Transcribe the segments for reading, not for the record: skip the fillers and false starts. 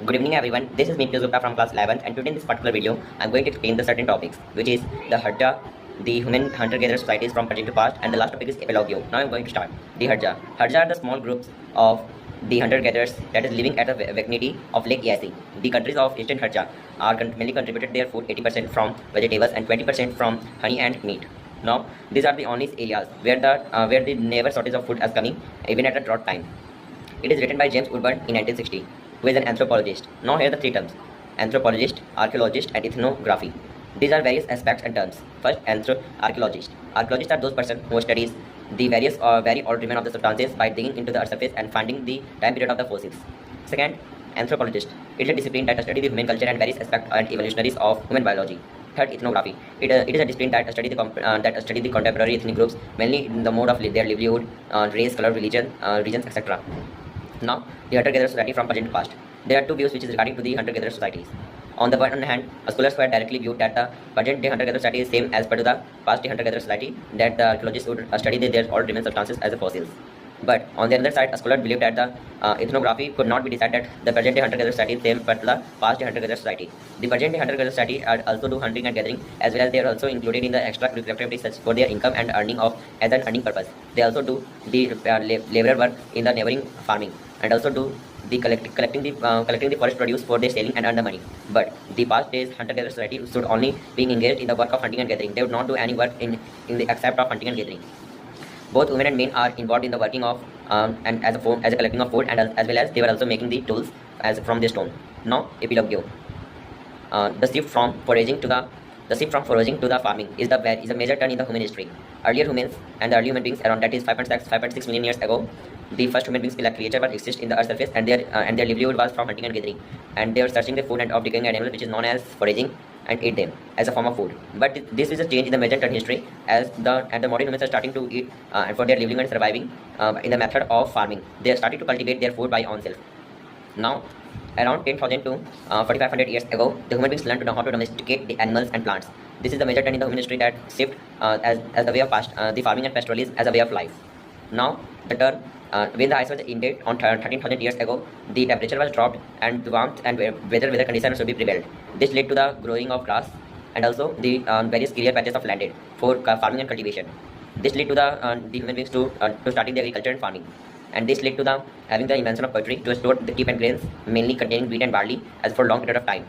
Good evening everyone, this is me Piyush Gupta from class 11th and today in this particular video I am going to explain the certain topics which is the Hadja, the human hunter-gatherer societies from present to past, and the last topic is Epilogio. Now I am going to start. The Hadja. Hadja are the small groups of the hunter-gatherers that is living at the vicinity of Lake Yasi. The countries of Eastern Hadja are mainly contributed their food 80% from vegetables and 20% from honey and meat. Now these are the only areas where the never shortage of food is coming even at a drought time. It is written by James Urban in 1960, who is an anthropologist. Now here are the three terms: anthropologist, archaeologist, and ethnography. These are various aspects and terms. First, archaeologist. Archaeologists are those persons who studies the various or very old remains of the substances by digging into the earth's surface and finding the time period of the fossils. Second, anthropologist. It is a discipline that studies the human culture and various aspects and evolutionaries of human biology. Third, ethnography. It is a discipline that studies the contemporary ethnic groups, mainly in the mode of their livelihood, race, color, religion, regions, etc. Now, the hunter-gatherer society from present to past. There are two views which is regarding to the hunter-gatherer societies. On the one hand, scholars who had directly viewed that the present day hunter-gatherer society is same as per to the past day hunter-gatherer society, that the archaeologists would study their old remains substances as the fossils. But on the other side, a scholar believed that the ethnography could not be decided that the present day hunter-gatherer society is same but the past day hunter-gatherer society. The present day hunter-gatherer society also do hunting and gathering, as well as they are also included in the extracurricular activities such for their income and earning of as an earning purpose. They also do the labor work in the neighboring farming, and also do the collecting the forest produce for their selling and earn the money. But the past days hunter-gatherer society should only being engaged in the work of hunting and gathering. They would not do any work in the except of hunting and gathering. Both women and men are involved in the working of and as a collecting of food, and as well as they were also making the tools as from the stone. Now, Epilogio. The shift from foraging to the farming is a major turn in the human history. Earlier humans and the early human beings around, that is 5.6 million years ago, the first human beings like creature were exist in the earth's surface, and their livelihood was from hunting and gathering, and they were searching the food and of decaying animals, which is known as foraging, and ate them as a form of food. But this is a change in the major turn history, as the modern humans are starting to eat and for their living and surviving in the method of farming. They are starting to cultivate their food by own self. Now, around 10,000 to 4,500 years ago, the human beings learned to know how to domesticate the animals and plants. This is the major turn in the human history that shift as the way of past, the farming and pastoralism as a way of life. Now, the turn when the ice was ended on 13,000 years ago, the temperature was dropped and the warmth and weather conditions should be prevailed. This led to the growing of grass and also the various clear patches of landed for farming and cultivation. This led to the human beings to starting the agriculture and farming. And this led to the having the invention of poultry to store the keep and grains, mainly containing wheat and barley, as for long period of time.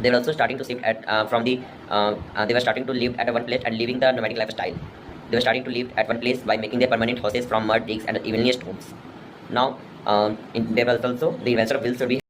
They were also starting to shift at they were starting to live at one place and living the nomadic lifestyle. They were starting to live at one place by making their permanent houses from mud, bricks, and evenly stones. Now, there was also the invention of wheels should be